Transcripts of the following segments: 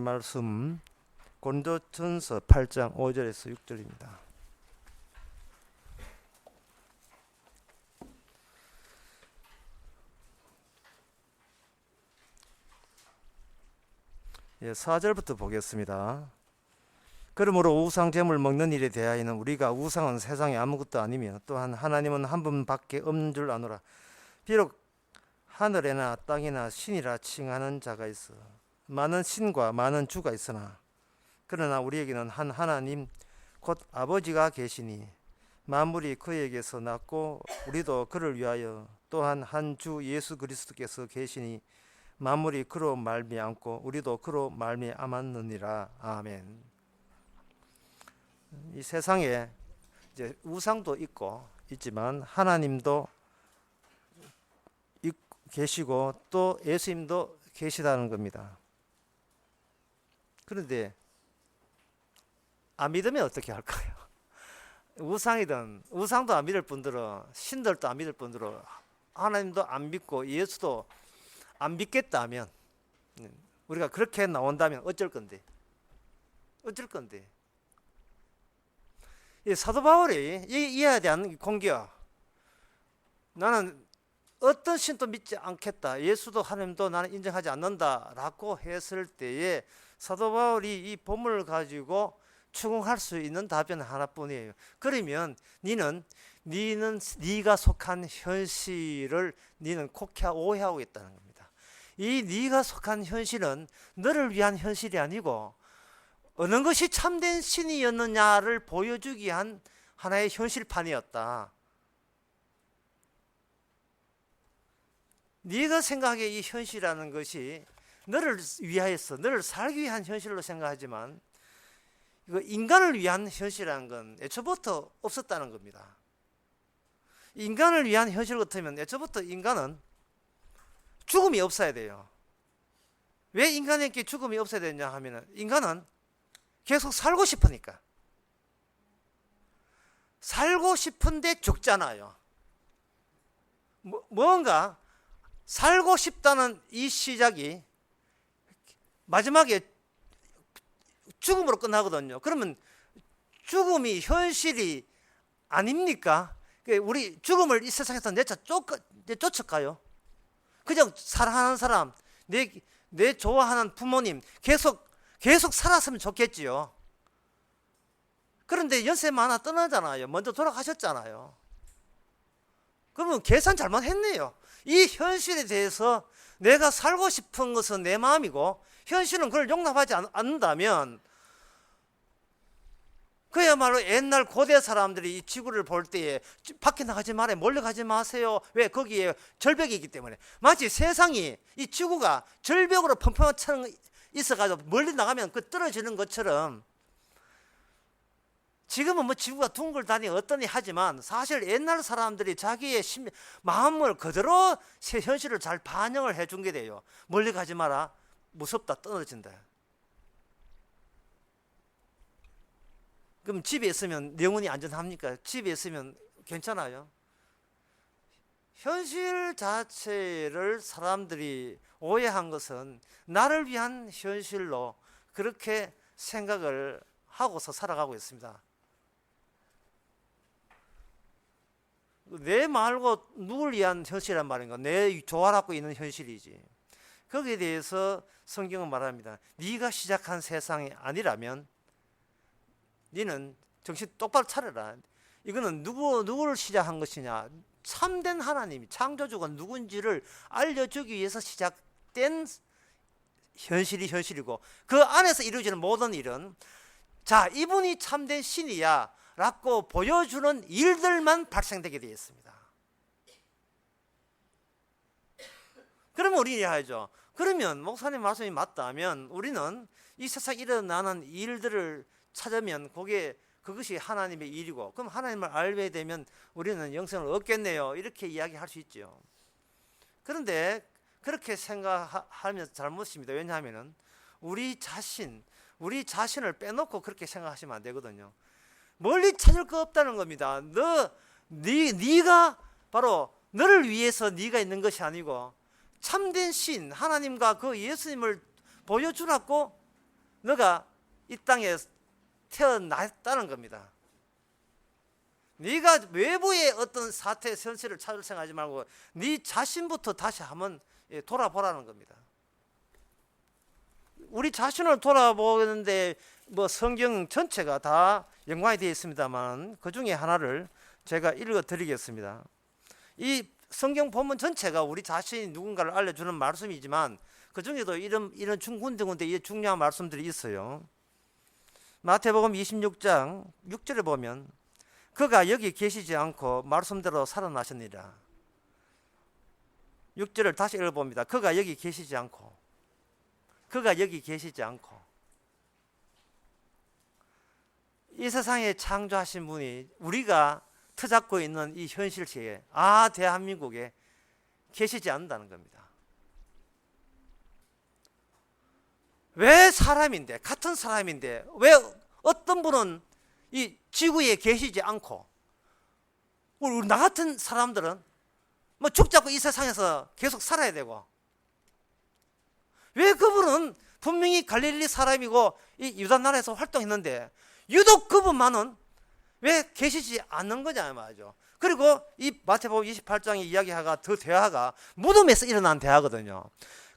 말씀 고린도전서 8장 5절에서 6절입니다. 예, 4절부터 보겠습니다. 그러므로 우상제물 먹는 일에 대하여는 우리가 우상은 세상에 아무것도 아니며 또한 하나님은 한 분밖에 없는 줄 아노라. 비록 하늘에나 땅이나 신이라 칭하는 자가 있어 많은 신과 많은 주가 있으나 그러나 우리에게는 한 하나님 곧 아버지가 계시니 만물이 그에게서 났고 우리도 그를 위하여 또한 한 주 예수 그리스도께서 계시니 만물이 그로 말미암고 우리도 그로 말미암았느니라. 아멘. 이 세상에 이제 우상도 있지만 하나님도 계시고 또 예수님도 계시다는 겁니다. 그런데 안 믿으면 어떻게 할까요? 우상도 안 믿을 뿐더러 신들도 안 믿을 뿐더러 하나님도 안 믿고 예수도 안 믿겠다 하면 우리가 그렇게 나온다면 어쩔 건데? 이 사도 바울이 이에 대한 공격, 나는 어떤 신도 믿지 않겠다, 예수도 하나님도 나는 인정하지 않는다라고 했을 때에 사도 바울이 이 본문을 가지고 추궁할 수 있는 답변은 하나뿐이에요. 그러면 네가 속한 현실을 네는 곡해 오해하고 있다는 겁니다. 이 네가 속한 현실은 너를 위한 현실이 아니고 어느 것이 참된 신이었느냐를 보여주기 위한 하나의 현실판이었다. 네가 생각하기에 이 현실이라는 것이 너를 위하여서 너를 살기 위한 현실로 생각하지만 이거 인간을 위한 현실이라는 건 애초부터 없었다는 겁니다. 인간을 위한 현실 같으면 애초부터 인간은 죽음이 없어야 돼요. 왜 인간에게 죽음이 없어야 되냐 하면 인간은 계속 살고 싶으니까. 살고 싶은데 죽잖아요. 뭔가 살고 싶다는 이 시작이 마지막에 죽음으로 끝나거든요. 그러면 죽음이 현실이 아닙니까? 우리 죽음을 이 세상에서 쫓을까요? 그냥 사랑하는 사람, 내 좋아하는 부모님 계속 살았으면 좋겠지요. 그런데 연세 많아 떠나잖아요. 먼저 돌아가셨잖아요. 그러면 계산 잘못했네요. 이 현실에 대해서 내가 살고 싶은 것은 내 마음이고 현실은 그걸 용납하지 않는다면 그야말로 옛날 고대 사람들이 이 지구를 볼 때에 밖에 나가지 말아요. 멀리 가지 마세요. 왜? 거기에 절벽이 있기 때문에. 마치 세상이 이 지구가 절벽으로 펑펑처럼 있어가지고 멀리 나가면 그 떨어지는 것처럼 지금은 뭐 지구가 둥글다니 어떠니 하지만 사실 옛날 사람들이 자기의 마음을 그대로 현실을 잘 반영을 해준 게 돼요. 멀리 가지 마라. 무섭다. 떨어진다. 그럼 집에 있으면 영혼이 안전합니까? 집에 있으면 괜찮아요? 현실 자체를 사람들이 오해한 것은 나를 위한 현실로 그렇게 생각을 하고서 살아가고 있습니다. 내 말고 누굴 위한 현실이란 말인가? 내 조화롭고 있는 현실이지. 거기에 대해서 성경은 말합니다. 네가 시작한 세상이 아니라면 너는 정신 똑바로 차려라. 이거는 누구를 시작한 것이냐? 참된 하나님이, 창조주가 누군지를 알려주기 위해서 시작된 현실이고 그 안에서 이루어지는 모든 일은 자, 이분이 참된 신이야 라고 보여주는 일들만 발생되게 되어 있습니다. 그러면 우리는 해야죠. 그러면 목사님 말씀이 맞다면 우리는 이 세상에 일어나는 일들을 찾으면 그것이 하나님의 일이고 그럼 하나님을 알게 되면 우리는 영생을 얻겠네요. 이렇게 이야기할 수 있죠. 그런데 그렇게 생각하면 잘못입니다. 왜냐하면 우리 자신을 빼놓고 그렇게 생각하시면 안 되거든요. 멀리 찾을 거 없다는 겁니다. 네가 바로 너를 위해서 네가 있는 것이 아니고 참된 신 하나님과 그 예수님을 보여주라고 너가 이 땅에 태어났다는 겁니다. 네가 외부의 어떤 사태, 현실을 찾을 생각하지 말고 네 자신부터 다시 한번 돌아보라는 겁니다. 우리 자신을 돌아보는데 뭐 성경 전체가 다 연관이 되어 있습니다만 그 중에 하나를 제가 읽어드리겠습니다. 이 성경 본문 전체가 우리 자신이 누군가를 알려주는 말씀이지만 그 중에도 이런 군데군데 중요한 말씀들이 있어요. 마태복음 26장 6절에 보면 그가 여기 계시지 않고 말씀대로 살아나셨느니라. 6절을 다시 읽어봅니다. 그가 여기 계시지 않고 이 세상에 창조하신 분이 우리가 터잡고 있는 이 현실시에 대한민국에 계시지 않는다는 겁니다. 왜 사람인데, 같은 사람인데 왜 어떤 분은 이 지구에 계시지 않고 우리 나 같은 사람들은 뭐 죽지 않고 이 세상에서 계속 살아야 되고, 왜 그분은 분명히 갈릴리 사람이고 이 유다 나라에서 활동했는데 유독 그분만은 왜 계시지 않는 거냐 말이죠. 그리고 이 마태복음 28장의 이야기가 더 대화가 무덤에서 일어난 대화거든요.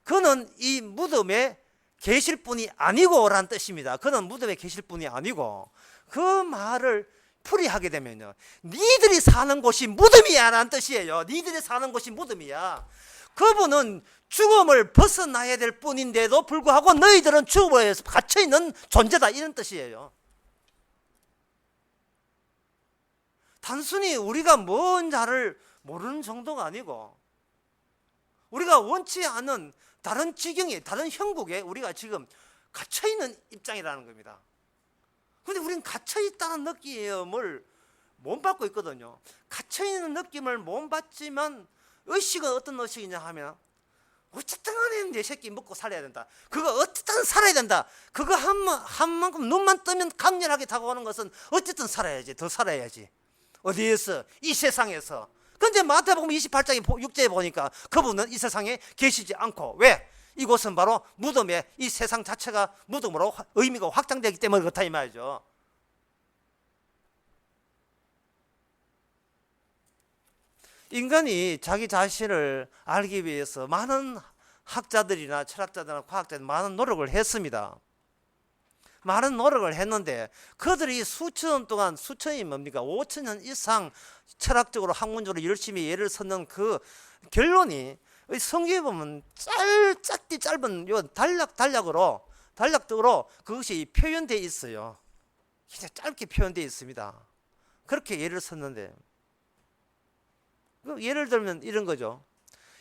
그는 이 무덤에 계실 분이 아니고 라는 뜻입니다. 그는 무덤에 계실 분이 아니고, 그 말을 풀이하게 되면요, 니들이 사는 곳이 무덤이야 라는 뜻이에요. 니들이 사는 곳이 무덤이야. 그분은 죽음을 벗어나야 될 뿐인데도 불구하고 너희들은 죽음에 갇혀있는 존재다, 이런 뜻이에요. 단순히 우리가 뭔 자를 모르는 정도가 아니고 우리가 원치 않은 다른 지경에, 다른 형국에 우리가 지금 갇혀있는 입장이라는 겁니다. 그런데 우리는 갇혀있다는 느낌을 못 받고 있거든요. 갇혀있는 느낌을 못 받지만 의식은 어떤 의식이냐 하면 어쨌든 간에 내 새끼 먹고 살아야 된다. 그거 어쨌든 살아야 된다. 그거 한 만큼 눈만 뜨면 강렬하게 다가오는 것은 어쨌든 살아야지, 더 살아야지. 어디에서? 이 세상에서. 그런데 마태복음 28장 6절에 보니까 그분은 이 세상에 계시지 않고, 왜? 이곳은 바로 무덤에, 이 세상 자체가 무덤으로 의미가 확장되기 때문에 그렇다 이 말이죠. 인간이 자기 자신을 알기 위해서 많은 학자들이나 철학자들이나 과학자들이 많은 노력을 했습니다. 많은 노력을 했는데 그들이 수천 년 동안, 수천이 뭡니까? 5천 년 이상 철학적으로 학문적으로 열심히 예를 섰는 그 결론이 성경에 보면 짧은 요 단락으로 그것이 표현되어 있어요. 진짜 짧게 표현되어 있습니다. 그렇게 예를 섰는데, 예를 들면 이런 거죠.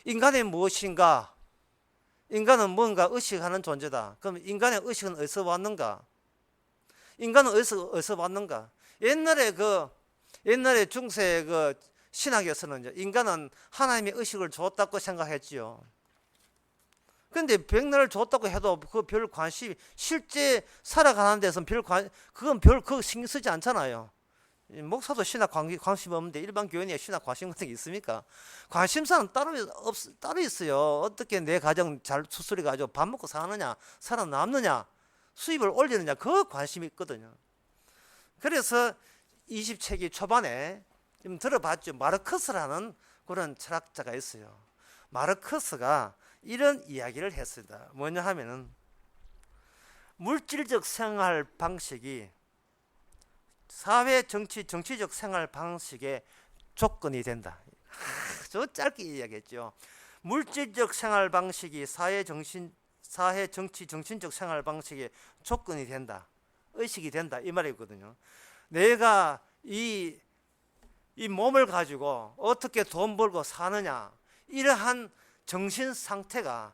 인간이 무엇인가? 인간은 뭔가 의식하는 존재다. 그럼 인간의 의식은 어디서 왔는가? 인간은 어디서 왔는가? 옛날에 중세 그 신학에서는 인간은 하나님의 의식을 줬다고 생각했지요. 그런데 백날을 줬다고 해도 그 별 관심, 실제 살아가는 데서는 그건 그 신경 쓰지 않잖아요. 목사도 신학 관심 없는데 일반 교인이 신학 관심 같은 게 있습니까? 관심사는 따로 있어요. 어떻게 내 가정 잘 수술해 가지고 밥 먹고 사느냐, 살아남느냐, 수입을 올리느냐, 그 관심이 있거든요. 그래서 20세기 초반에 좀 들어봤죠. 마르크스라는 그런 철학자가 있어요. 마르크스가 이런 이야기를 했습니다. 뭐냐 하면은 물질적 생활 방식이 사회, 정치적 생활 방식의 조건이 된다. 저 짧게 이야기했죠. 물질적 생활 방식이 사회, 정치, 정신적 생활 방식의 조건이 된다. 의식이 된다. 이 말이거든요. 내가 이 몸을 가지고 어떻게 돈 벌고 사느냐, 이러한 정신 상태가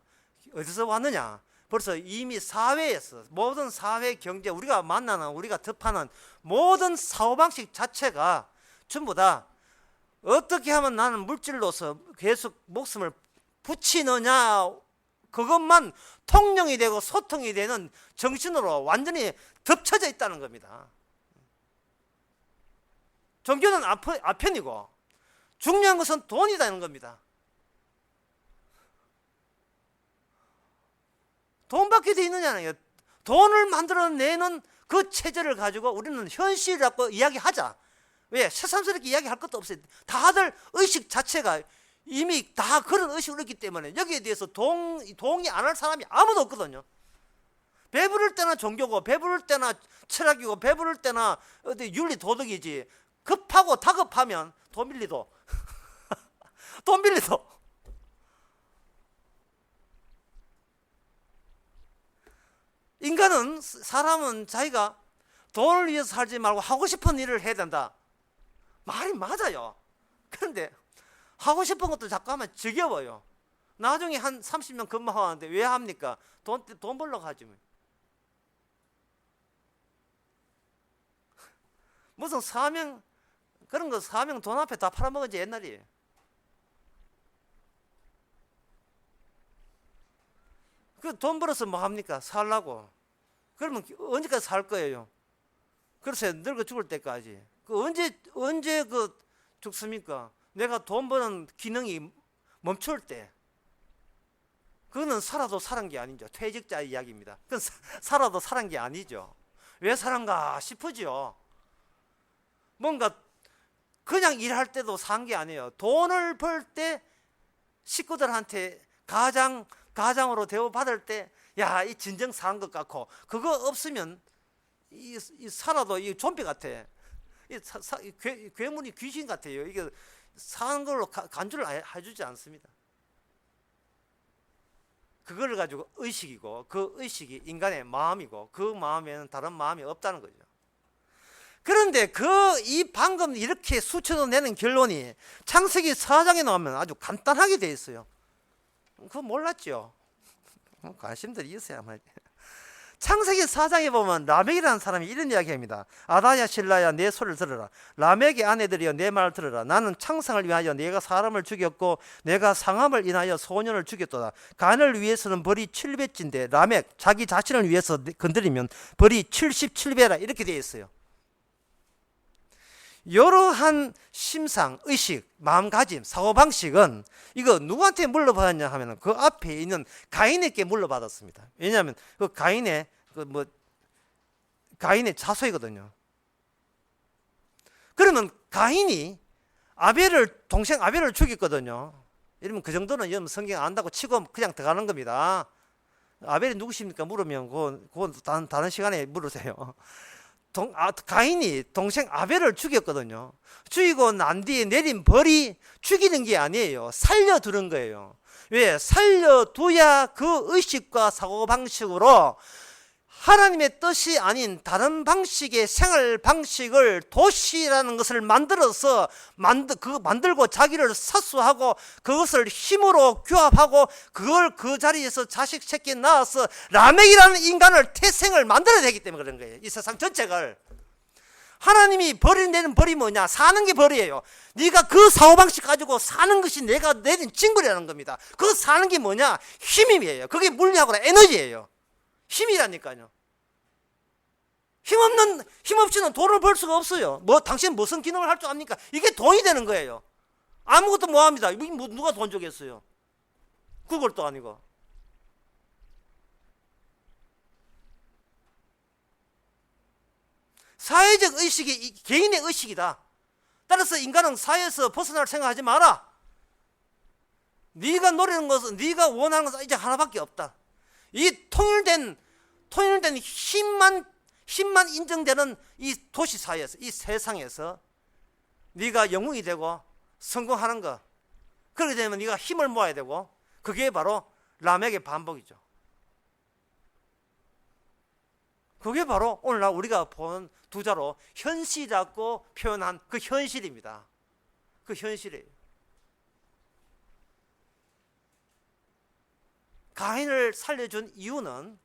어디서 왔느냐? 벌써 이미 사회에서, 모든 사회 경제, 우리가 만나는, 우리가 접하는 모든 사고방식 자체가 전부 다 어떻게 하면 나는 물질로서 계속 목숨을 붙이느냐, 그것만 통용이 되고 소통이 되는 정신으로 완전히 덮쳐져 있다는 겁니다. 종교는 아편이고 중요한 것은 돈이라는 겁니다. 돈밖에 돼 있느냐는, 돈을 만들어내는 그 체제를 가지고 우리는 현실이라고 이야기하자. 왜? 새삼스럽게 이야기할 것도 없어요. 다들 의식 자체가 이미 다 그런 의식을 했기 때문에 여기에 대해서 동의 안 할 사람이 아무도 없거든요. 배부를 때나 종교고, 배부를 때나 철학이고, 배부를 때나 어디 윤리 도덕이지. 급하고 다급하면 돈 빌리도 돈 빌리도 인간은, 사람은 자기가 돈을 위해서 살지 말고 하고 싶은 일을 해야 된다. 말이 맞아요. 그런데 하고 싶은 것도 자꾸 하면 지겨워요. 나중에 한 30년 근무하는데 왜 합니까? 돈 벌러 가지 뭐. 무슨 사명, 그런 거 사명 돈 앞에 다 팔아먹은 지 옛날이에요. 그 돈 벌어서 뭐 합니까? 살라고. 그러면 언제까지 살 거예요? 그래서 늙어 죽을 때까지. 그 언제 그 죽습니까? 내가 돈 버는 기능이 멈출 때. 그거는 살아도 살은 게 아니죠. 퇴직자 이야기입니다. 그건 살아도 살은 게 아니죠. 왜 살았가 싶으죠. 뭔가 그냥 일할 때도 산 게 아니에요. 돈을 벌 때 식구들한테 가장으로 대우받을 때, 야, 이 진정 산 것 같고, 그거 없으면 이 살아도 이 좀비 같아. 괴물이 귀신 같아요. 이게 사는 걸로 간주를 해주지 않습니다. 그걸 가지고 의식이고, 그 의식이 인간의 마음이고, 그 마음에는 다른 마음이 없다는 거죠. 그런데 이 방금 이렇게 수쳐서 내는 결론이 창세기 4장에 나오면 아주 간단하게 되어 있어요. 그거 몰랐죠? 관심들이 있어야 말이에요. 창세기 4장에 보면 라멕이라는 사람이 이런 이야기합니다. 아다야 신라야 내 소리를 들으라. 라멕의 아내들이여 내 말을 들으라. 나는 창상을 위하여 내가 사람을 죽였고 내가 상함을 인하여 소년을 죽였도다. 간을 위해서는 벌이 7배인데 라멕 자기 자신을 위해서 건드리면 벌이 77배라 이렇게 되어 있어요. 이러한 심상, 의식, 마음가짐, 사고방식은 이거 누구한테 물려받았냐 하면 그 앞에 있는 가인에게 물려받았습니다. 왜냐하면 그 가인의 자손이거든요. 그러면 가인이 동생 아벨을 죽였거든요. 이러면 그 정도는 성경 안다고 치고 그냥 들어가는 겁니다. 아벨이 누구십니까? 물으면 그건 다른 시간에 물으세요. 가인이 동생 아벨을 죽였거든요. 죽이고 난 뒤에 내린 벌이 죽이는 게 아니에요. 살려두는 거예요. 왜? 살려둬야 그 의식과 사고방식으로 하나님의 뜻이 아닌 다른 방식의 생활 방식을 도시라는 것을 만들어서 만들고 자기를 사수하고 그것을 힘으로 규합하고 그걸 그 자리에서 자식 새끼 낳아서 라멕이라는 인간을 태생을 만들어야 되기 때문에 그런 거예요. 이 세상 전체를. 하나님이 내는 벌이 뭐냐? 사는 게 벌이에요. 네가 그 사고방식 가지고 사는 것이 내가 내린 징벌이라는 겁니다. 그 사는 게 뭐냐? 힘이에요. 그게 물리학으로 에너지예요. 힘이라니까요. 힘 없이는 돈을 벌 수가 없어요. 당신 무슨 기능을 할 줄 압니까? 이게 돈이 되는 거예요. 아무것도 못 합니다. 누가 돈 주겠어요? 구글도 아니고. 사회적 의식이 개인의 의식이다. 따라서 인간은 사회에서 벗어날 생각하지 마라. 네가 노리는 것은, 네가 원하는 것은 이제 하나밖에 없다. 이 통일된 힘만 인정되는 이 도시 사회에서, 이 세상에서 네가 영웅이 되고 성공하는 거, 그렇게 되면 네가 힘을 모아야 되고, 그게 바로 라멕의 반복이죠. 그게 바로 오늘날 우리가 보는 두자로 현실이라고 표현한 그 현실입니다. 그 현실이에요. 가인을 살려준 이유는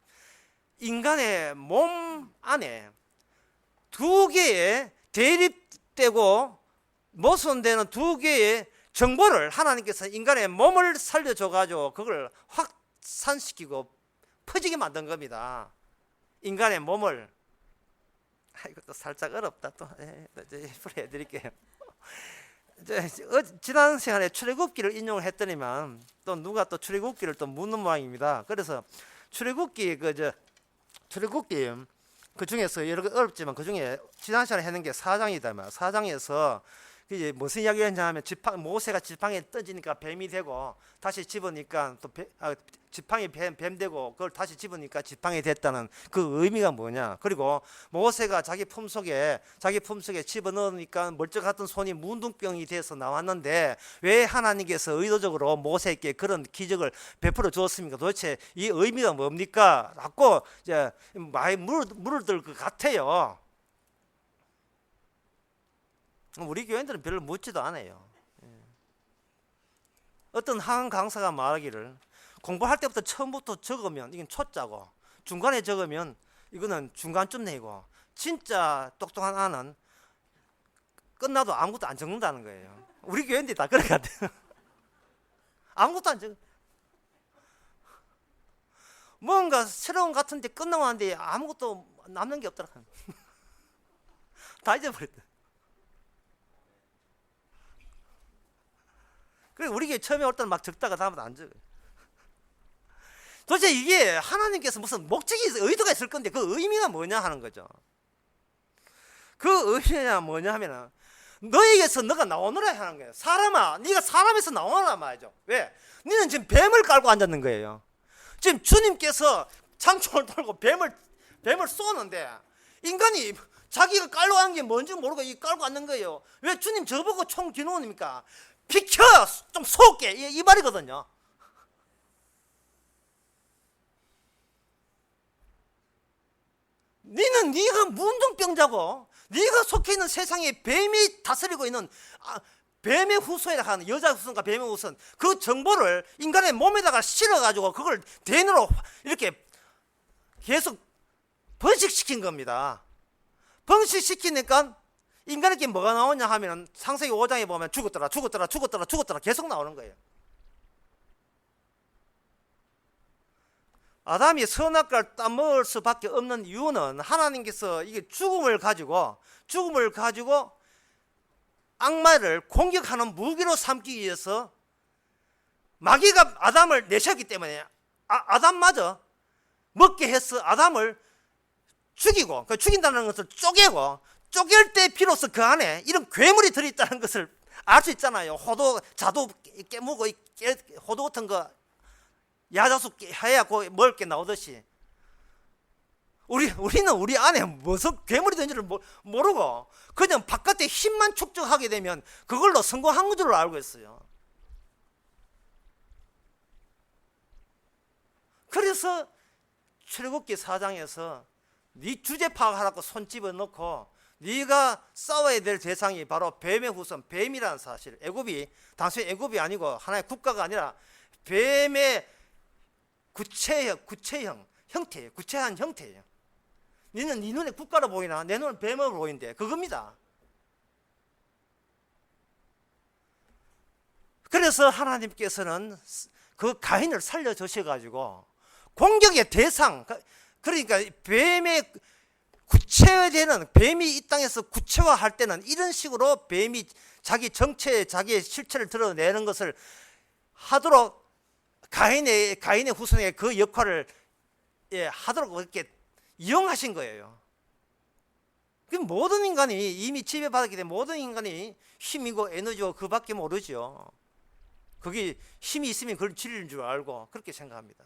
인간의 몸 안에 두 개의 대립되고 모순되는 두 개의 정보를 하나님께서 인간의 몸을 살려줘가지고 그걸 확산시키고 퍼지게 만든 겁니다. 인간의 몸을. 이것도 살짝 어렵다. 또 풀어드릴게요. 지난 시간에 출애굽기를 인용을 했더니만 또 누가 또 출애굽기를 또 묻는 모양입니다. 그래서 출애굽기 출애굽기 그 중에서 여러 개 어렵지만 그 중에 지난 시간에 했는 게 4장이다 말. 4장에서 이제 무슨 이야기를 했냐 하면 모세가 지팡이에 던지니까 뱀이 되고 다시 집으니까 또 지팡이 뱀 되고 그걸 다시 집으니까 지팡이 됐다는 그 의미가 뭐냐. 그리고 모세가 자기 품속에 집어넣으니까 멀쩡했던 손이 문둥병이 돼서 나왔는데 왜 하나님께서 의도적으로 모세에게 그런 기적을 베풀어 주었습니까? 도대체 이 의미가 뭡니까? 라고 이제 많이 물을 것 같아요. 우리 교인들은 별로 묻지도 않아요. 어떤 한 강사가 말하기를 공부할 때부터 처음부터 적으면 이건 초짜고 중간에 적으면 이거는 중간쯤 내고 진짜 똑똑한 아는 끝나도 아무것도 안 적는다는 거예요. 우리 교인들이 다 그래 같아요. 아무것도 안 적어. 뭔가 새로운 같은데 끝나왔는데 아무것도 남는 게 없더라. 다 잊어버렸다. 그래 우리 교회 처음에 올 때는 막 적다가 다음부터 안 적어요. 도대체 이게 하나님께서 무슨 목적이 의도가 있을 건데 그 의미가 뭐냐 하는 거죠. 그 의미가 뭐냐 하면은 너에게서 너가 나오느라 하는 거예요. 사람아, 네가 사람에서 나오느라 말이죠. 왜? 너는 지금 뱀을 깔고 앉았는 거예요. 지금 주님께서 창총을 돌고 뱀을 쏘는데 인간이 자기가 깔고 앉은 게 뭔지 모르고 깔고 앉는 거예요. 왜 주님 저보고 총 뒤놓습니까? 비켜! 좀 쏘게! 이 말이거든요. 네가 문둥병자고 네가 속해 있는 세상에 뱀이 다스리고 있는 뱀의 후손이라 하는 여자 후손과 뱀의 후손 그 정보를 인간의 몸에다가 실어가지고 그걸 대뇌로 이렇게 계속 번식시킨 겁니다. 번식시키니까 인간에게 뭐가 나오냐 하면 창세기 5장에 보면 죽었더라 계속 나오는 거예요. 아담이 선악과를 따먹을 수밖에 없는 이유는 하나님께서 이게 죽음을 가지고 악마를 공격하는 무기로 삼기 위해서 마귀가 아담을 내셨기 때문에 아담마저 먹게 해서 아담을 죽이고 죽인다는 것을 쪼갤 때 비로소 그 안에 이런 괴물이 들어있다는 것을 알 수 있잖아요. 자도 깨물고 호두 같은 거 야자수 해야 먹을 게 나오듯이 우리는 우리 안에 무슨 괴물이 든지를 모르고 그냥 바깥에 힘만 축적하게 되면 그걸로 성공한 줄로 알고 있어요. 그래서 출애굽기 4장에서 네 주제 파악하라고 손 집어넣고 네가 싸워야 될 대상이 바로 뱀의 후손, 뱀이라는 사실. 당시 애굽이 아니고 하나의 국가가 아니라 뱀의 구체한 형태예요. 너는 네 눈에 국가로 보이나 내 눈은 뱀으로 보이는데 그겁니다. 그래서 하나님께서는 그 가인을 살려주셔가지고 공격의 대상, 그러니까 뱀의 구체화되는, 뱀이 이 땅에서 구체화할 때는 이런 식으로 뱀이 자기 정체, 자기의 실체를 드러내는 것을 하도록 가인의 후손에게 그 역할을 하도록 그렇게 이용하신 거예요. 모든 인간이 이미 지배받았기 때문에 모든 인간이 힘이고 에너지고 그밖에 모르죠. 그게 힘이 있으면 그걸 지르는 줄 알고 그렇게 생각합니다.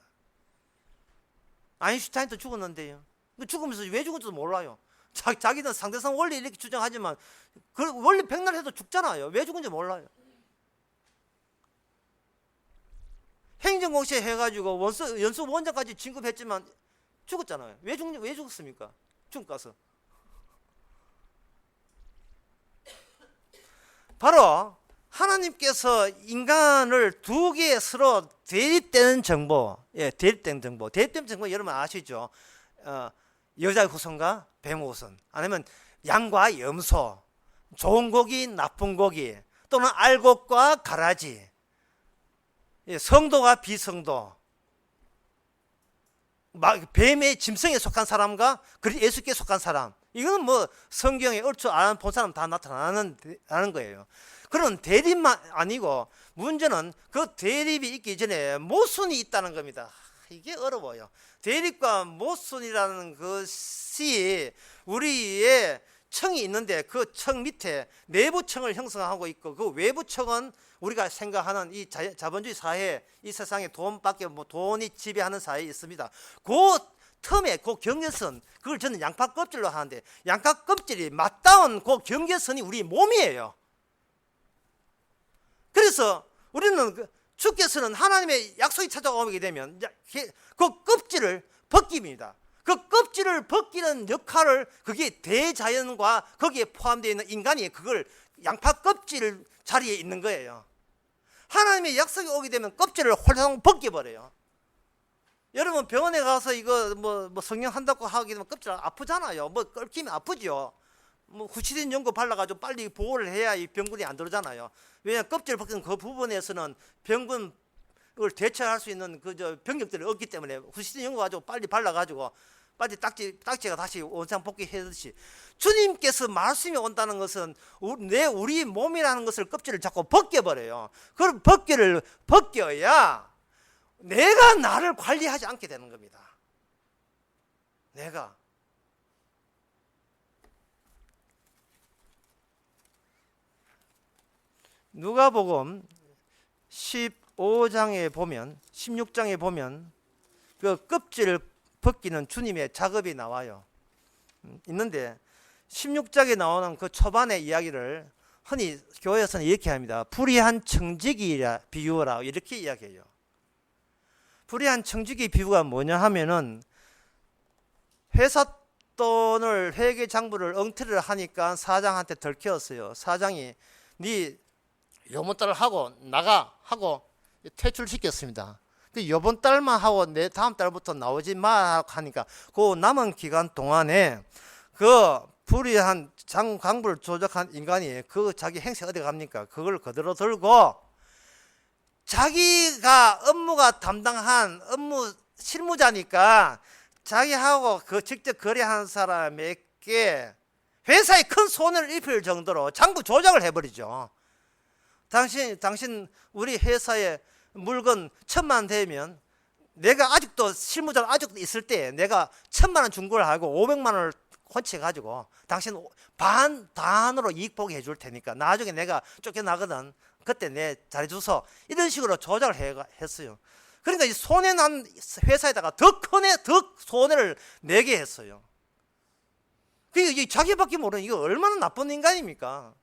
아인슈타인도 죽었는데요. 죽으면서 왜 죽은지도 몰라요. 자기는 상대성 원리 이렇게 주장하지만 그 원리 백날 해도 죽잖아요. 왜 죽은지 몰라요. 행정공시에 해가지고 연수 원장까지 진급했지만 죽었잖아요. 왜 죽었습니까? 죽음 가서. 바로 하나님께서 인간을 두 개의 서로 대립되는 정보, 대립되는 정보 여러분 아시죠? 여자의 후손과 뱀의 후손, 아니면 양과 염소, 좋은 고기, 나쁜 고기, 또는 알곡과 가라지, 성도와 비성도, 뱀의 짐승에 속한 사람과 예수께 속한 사람. 이거는 뭐 성경에 얼추 본 사람 다 나타나는 거예요. 그런 대립만 아니고 문제는 그 대립이 있기 전에 모순이 있다는 겁니다. 이게 어려워요. 대립과 모순이라는 것이 우리의 청이 있는데 그 청 밑에 내부청을 형성하고 있고 그 외부청은 우리가 생각하는 이 자본주의 사회, 이 세상에 돈밖에 돈이 지배하는 사회에 있습니다. 그 틈에 그 경계선, 그걸 저는 양파 껍질로 하는데 양파 껍질이 맞닿은 그 경계선이 우리 몸이에요. 그래서 우리는 주께서는 하나님의 약속이 찾아오게 되면 그 껍질을 벗깁니다. 그 껍질을 벗기는 역할을 그게 대자연과 거기에 포함되어 있는 인간이 그걸 양파 껍질 자리에 있는 거예요. 하나님의 약속이 오게 되면 껍질을 홀랑 벗겨버려요. 여러분 병원에 가서 이거 뭐 성형 한다고 하게 되면 껍질 아프잖아요. 뭐 끓기면 아프죠. 뭐 후치딘 연고 발라가지고 빨리 보호를 해야 이 병균이 안 들어오잖아요. 왜냐하면 껍질 벗기는 그 부분에서는 병균을 대처할 수 있는 그 병력들이 없기 때문에 후치딘 연고 가지고 빨리 발라가지고 빨리 딱지가 다시 원상 복귀하듯이 주님께서 말씀이 온다는 것은 우리 몸이라는 것을 껍질을 자꾸 벗겨버려요. 그럼 벗겨야 내가 나를 관리하지 않게 되는 겁니다. 내가 누가복음 15장에 보면 16장에 보면 그 껍질을 벗기는 주님의 작업이 나와요. 있는데 16장에 나오는 그 초반의 이야기를 흔히 교회에서는 이렇게 합니다. 불의한 청지기라 비유라 이렇게 이야기해요. 불의한 청지기 비유가 뭐냐 하면은 회사 돈을 회계장부를 엉터리를 하니까 사장한테 들켰어요. 사장이 네 요번 달 하고 나가 하고 퇴출시켰습니다. 요번 달만 하고 내 다음 달부터 나오지 마 하니까 그 남은 기간 동안에 그 불의한 장부를 조작한 인간이 그 자기 행세 어디 갑니까? 그걸 그대로 들고 자기가 업무가 담당한 업무 실무자니까 자기하고 그 직접 거래하는 사람에게 회사에 큰 손해를 입힐 정도로 장부 조작을 해버리죠. 당신 우리 회사에 물건 1,000만 되면 내가 아직도 실무자로 아직도 있을 때 내가 1,000만 원 준 걸 알고 500만 원을 혼치해 가지고 당신 반으로 이익 보게 해줄 테니까 나중에 내가 쫓겨나거든. 그때 내 자리 주소 이런 식으로 조작을 했어요. 그러니까 이 손해난 회사에다가 더 손해를 내게 했어요. 그게 자기밖에 모르는 이거 얼마나 나쁜 인간입니까?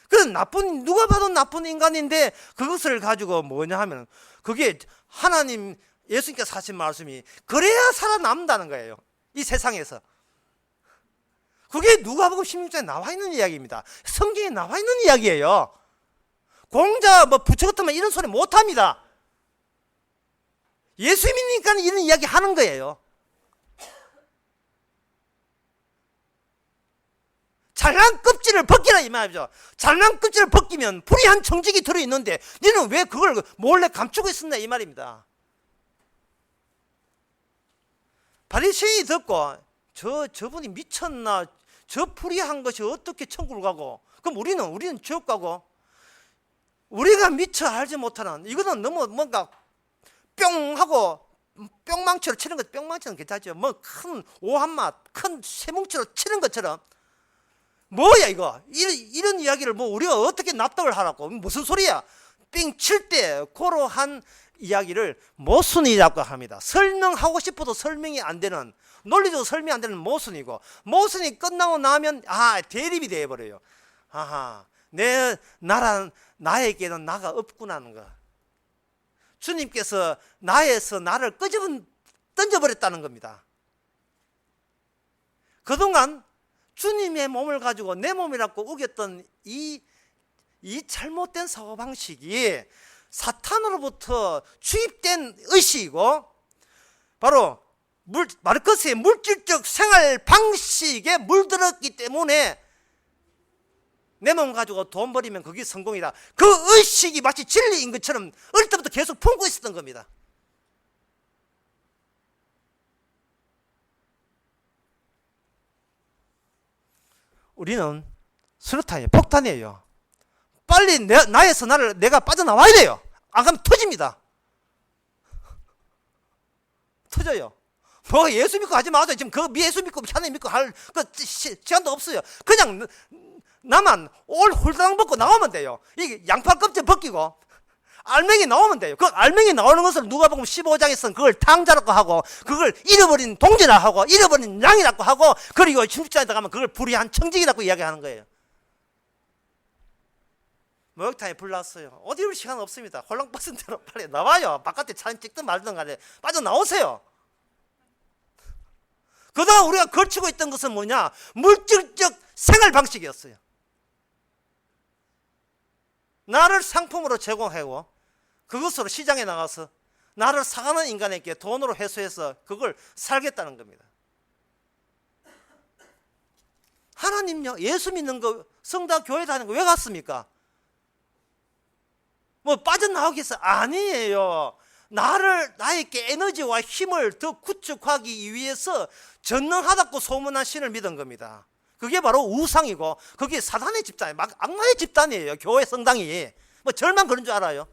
그래서 누가 봐도 나쁜 인간인데 그것을 가지고 뭐냐 하면 그게 하나님 예수님께서 하신 말씀이 그래야 살아남는다는 거예요. 이 세상에서. 그게 누가복음 16장에 나와 있는 이야기입니다. 성경에 나와 있는 이야기예요. 공자 부처 같으면 이런 소리 못합니다. 예수 믿으니까 이런 이야기 하는 거예요. 잘난 껍질을 벗기라 이 말이죠. 잘난 껍질을 벗기면 불의한 청직이 들어있는데 너는 왜 그걸 몰래 감추고 있었나 이 말입니다. 바리새인이 듣고 저분이 미쳤나? 저 불의한 것이 어떻게 천국을 가고 그럼 우리는 지옥 가고 우리가 미처 알지 못하는 이거는 너무 뭔가 뿅 하고 뿅망치로 치는 것 뿅망치는 괜찮죠. 큰 오한마 큰 쇠뭉치로 치는 것처럼 뭐야 이거 이런 이야기를 우리가 어떻게 납득을 하라고 무슨 소리야 삥 칠 때 고로한 이야기를 모순이라고 합니다. 설명하고 싶어도 설명이 안 되는 논리적으로 설명이 안 되는 모순이고 모순이 끝나고 나면 대립이 되어버려요. 나에게는 나가 없구나는 거. 주님께서 나에서 나를 던져버렸다는 겁니다. 그동안 주님의 몸을 가지고 내 몸이라고 우겼던 이 잘못된 사고방식이 사탄으로부터 주입된 의식이고 바로 마르크스의 물질적 생활 방식에 물들었기 때문에 내 몸 가지고 돈 버리면 그게 성공이다. 그 의식이 마치 진리인 것처럼 어릴 때부터 계속 품고 있었던 겁니다. 우리는 수류탄이에요. 폭탄이에요. 빨리 나에서 내가 빠져나와야 돼요. 안 가면 터집니다. 터져요. 뭐 예수 믿고 하지 마세요. 지금 그 예수 믿고 하나님 믿고 할 그 시간도 없어요. 그냥 나만 올 홀당 벗고 나오면 돼요. 이게 양파 껍질 벗기고 알맹이 나오면 돼요. 그 알맹이 나오는 것을 누가복음 15장에서는 그걸 탕자라고 하고, 그걸 잃어버린 동지라 하고, 잃어버린 양이라고 하고, 그리고 16장에 들어가면 그걸 불의한 청직이라고 이야기하는 거예요. 목욕탕에 불 났어요. 어디 올 시간 없습니다. 홀랑 빠진 대로 빨리 나와요. 바깥에 사진 찍든 말든 간에 빠져나오세요. 그동안 우리가 걸치고 있던 것은 뭐냐? 물질적 생활 방식이었어요. 나를 상품으로 제공하고 그것으로 시장에 나가서 나를 사가는 인간에게 돈으로 회수해서 그걸 살겠다는 겁니다. 하나님요, 예수 믿는 거, 성당 교회 다니는 거 왜 갔습니까? 뭐 빠져나오겠어? 아니에요. 나에게 에너지와 힘을 더 구축하기 위해서 전능하다고 소문난 신을 믿은 겁니다. 그게 바로 우상이고, 그게 사단의 집단이에요. 막 악마의 집단이에요. 교회 성당이. 뭐 절만 그런 줄 알아요?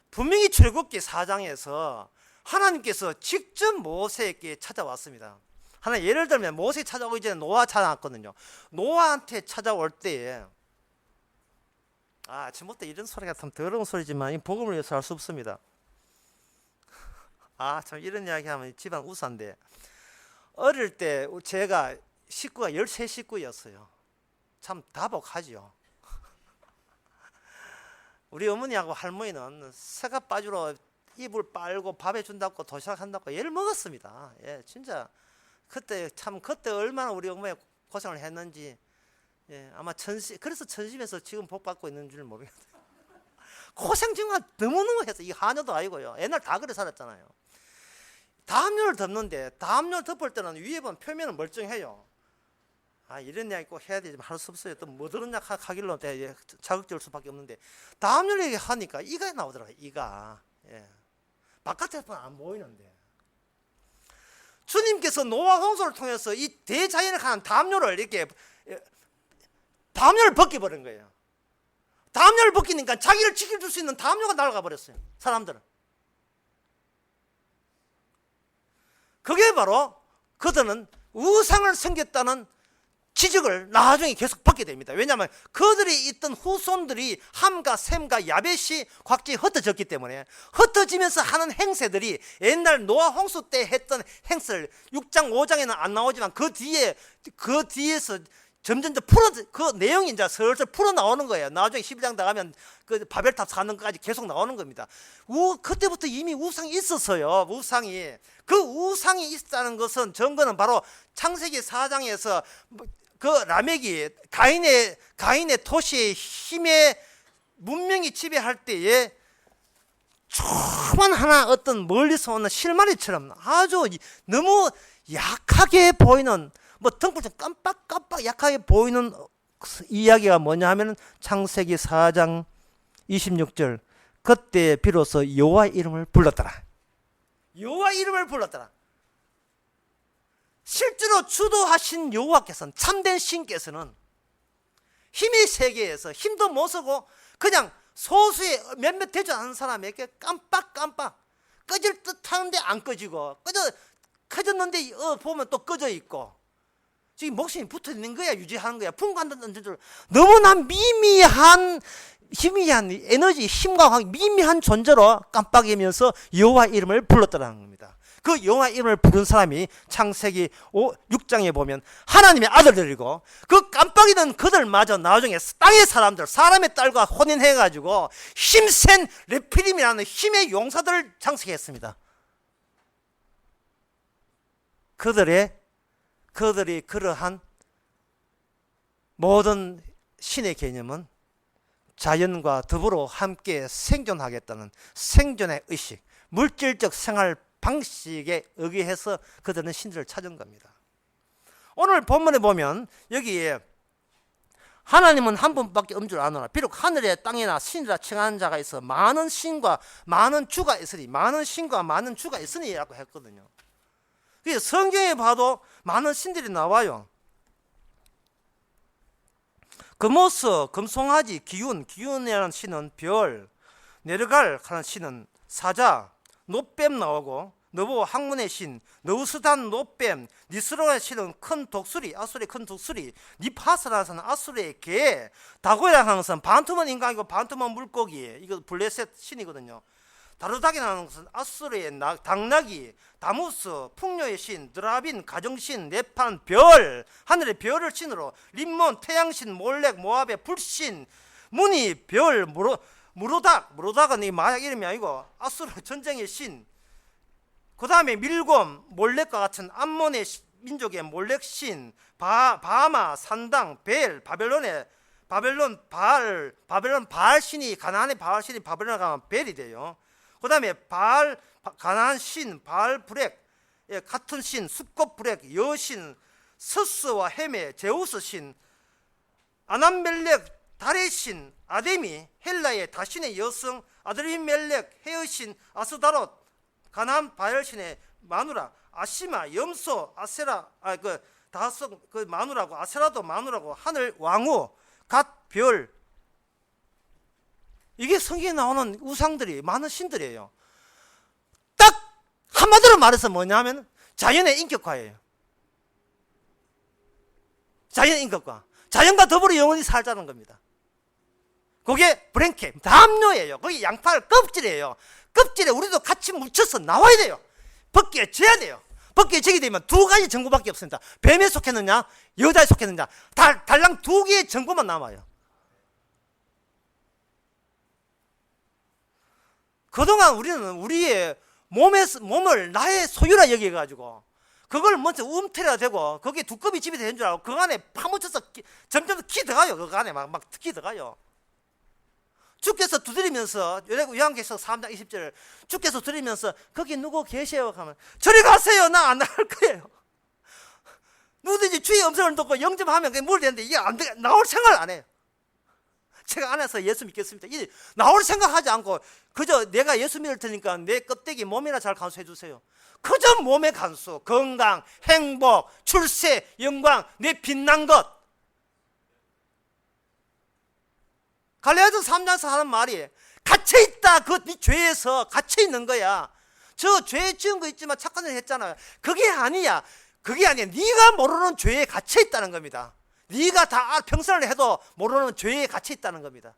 분명히 출애굽기 4장에서 하나님께서 직접 모세에게 찾아왔습니다. 하나 예를 들면 모세 찾아오기 전에 노아 찾아왔거든요. 노아한테 찾아올 때에 아침부터 이런 소리가 참 더러운 소리지만 이 복음을 위해서 할 수 없습니다. 참 이런 이야기 하면 집안 우산데, 어릴 때 제가 식구가 13식구였어요. 참 다복하죠. 우리 어머니하고 할머니는 새가 빠지러 이불 빨고 밥해 준다고 도시락한다고 애를 먹었습니다. 예, 진짜 그때 얼마나 우리 어머니가 고생을 했는지. 예, 아마 그래서 천심에서 지금 복 받고 있는 줄 모르겠어요. 고생 정말 너무너무 해서, 이 하녀도 아니고요. 옛날 다 그래 살았잖아요. 담요를 덮는데, 담요를 덮을 때는 위에 보면 표면은 멀쩡해요. 이런 이야기 꼭 해야 되지만 할 수 없어요. 또 뭐 들었냐 하길로 자극적일 수밖에 없는데, 담요를 하니까 이가 나오더라고요. 이가. 예. 바깥에서는 안 보이는데, 주님께서 노아 홍수를 통해서 이 대자연을 하는 담요를 이렇게 담요를 벗겨버린 거예요. 담요를 벗기니까 자기를 지켜줄 수 있는 담요가 날아가 버렸어요. 사람들은. 그게 바로 그들은 우상을 섬겼다는 지적을 나중에 계속 받게 됩니다. 왜냐하면 그들이 있던 후손들이 함과 셈과 야벳이 각지 흩어졌기 때문에, 흩어지면서 하는 행세들이 옛날 노아 홍수 때 했던 행세를 6장 5장에는 안 나오지만 그 뒤에서 점점 그 내용이 이제 슬슬 풀어 나오는 거예요. 나중에 11장 나가면 그 바벨탑 사는 것까지 계속 나오는 겁니다. 그때부터 이미 우상이 있었어요. 그 우상이 있다는 것은 증거는 바로 창세기 4장에서 그 라멕이 가인의 토시의 힘에 문명이 지배할 때에 조그만 하나 어떤 멀리서 오는 실마리처럼 아주 너무 약하게 보이는, 뭐 등불 좀 깜빡깜빡 약하게 보이는 이야기가 뭐냐 하면 창세기 4장 26절, 그때 비로소 여호와 이름을 불렀더라. 여호와 이름을 불렀더라. 실제로 주도하신 여호와께서는, 참된 신께서는 힘의 세계에서 힘도 못 쓰고 그냥 소수의 몇몇 되지 않은 사람에게 깜빡깜빡 꺼질 듯 하는데 안 꺼지고, 꺼졌는데 보면 또 꺼져 있고, 지금 목숨이 붙어 있는 거야, 유지하는 거야, 풍부한다는 줄. 너무나 미미한 에너지, 힘과 미미한 존재로 깜빡이면서 여호와 이름을 불렀더라는 겁니다. 그 여호와 이름을 부른 사람이 창세기 6장에 보면 하나님의 아들들이고, 그 깜빡이던 그들마저 나중에 땅의 사람들, 사람의 딸과 혼인해가지고 힘센 레피림이라는 힘의 용사들을 장식했습니다. 그들이 그러한 모든 신의 개념은 자연과 더불어 함께 생존하겠다는 생존의 의식, 물질적 생활 방식에 의해서 그들은 신들을 찾은 겁니다. 오늘 본문에 보면 여기에 하나님은 한 분밖에 없는 줄 아노라. 비록 하늘에 땅에나 신이라 칭하는 자가 있어 많은 신과 많은 주가 있으니, 많은 신과 많은 주가 있으니라고 했거든요. 그래서 성경에 봐도 많은 신들이 나와요. 금오스, 금송아지, 기운이라는 신은 별, 내려갈 하는 신은 사자, 노뱀 나오고 너보 학문의 신, 너우스단 노뱀, 니스로의 신은 큰 독수리, 아수리의 큰 독수리, 니파스라서는 아수리의 개, 다고이라 하는 것은 반투먼 인간이고 반투먼 물고기, 이거 블레셋 신이거든요. 다루다기라는 것은 아수르의 당나귀, 다무스, 풍요의 신, 드라빈, 가정신, 네판, 별, 하늘의 별을 신으로 림몬, 태양신, 몰렉, 모압의 불신, 무니, 별, 무로닥은 이 마약 이름이 아니고 아수르 전쟁의 신, 그 다음에 밀곰, 몰렉과 같은 암몬의 민족의 몰렉신, 바하마, 산당, 벨, 바벨론 바알 신이 가나안의 바알 신이 바벨론에 가면 벨이 돼요. 그 다음에 가나안 신, 바알 브렉, 같은 신, 숫꽃 브렉, 여신, 서스와 헤메, 제우스 신, 아남멜렉, 달의 신, 아데미, 헬라의 다신의 여성, 아드리멜렉, 헤의 신, 아스다롯, 가나안 바엘신의 마누라, 아시마, 염소, 아세라, 다섯 그 마누라고, 아세라도 마누라고, 하늘 왕후, 갓, 별. 이게 성경에 나오는 우상들이 많은 신들이에요. 딱 한마디로 말해서 뭐냐면 자연의 인격화예요. 자연의 인격화. 자연과 더불어 영원히 살자는 겁니다. 그게 브랭케, 담요예요. 거기 양팔 껍질이에요. 껍질에 우리도 같이 묻혀서 나와야 돼요. 벗겨야 져야 돼요. 벗겨야 지게 되면 두 가지 정보밖에 없습니다. 뱀에 속했느냐, 여자에 속했느냐, 달랑 두 개의 정보만 남아요. 그동안 우리는 우리의 몸을 나의 소유라 여겨가지고 그걸 먼저 움트려야 되고 거기에 두꺼비 집이 되는 줄 알고 그 안에 파묻혀서 점점 키 들어가요. 그 안에 막 키 들어가요. 주께서 두드리면서 요한계시록 3장 20절 주께서 두드리면서 거기 누구 계세요? 하면 저리 가세요. 나 안 나갈 거예요. 누구든지 주의 음성을 듣고 영접하면 그게 뭘 되는데 이게 안 돼. 나올 생각을 안 해요. 제가 안에서 예수 믿겠습니다. 나올 생각하지 않고 그저 내가 예수 믿을 테니까 내 껍데기 몸이나 잘 간수해 주세요. 그저 몸의 간수, 건강, 행복, 출세, 영광, 내 빛난 것. 갈라디아서 3장에서 하는 말이 갇혀있다. 그 네 죄에서 갇혀있는 거야. 저 죄 지은 거 있지만 착한 일 했잖아요. 그게 아니야. 네가 모르는 죄에 갇혀있다는 겁니다. 네가 다 평생을 해도 모르는 죄에 갇혀있다는 겁니다.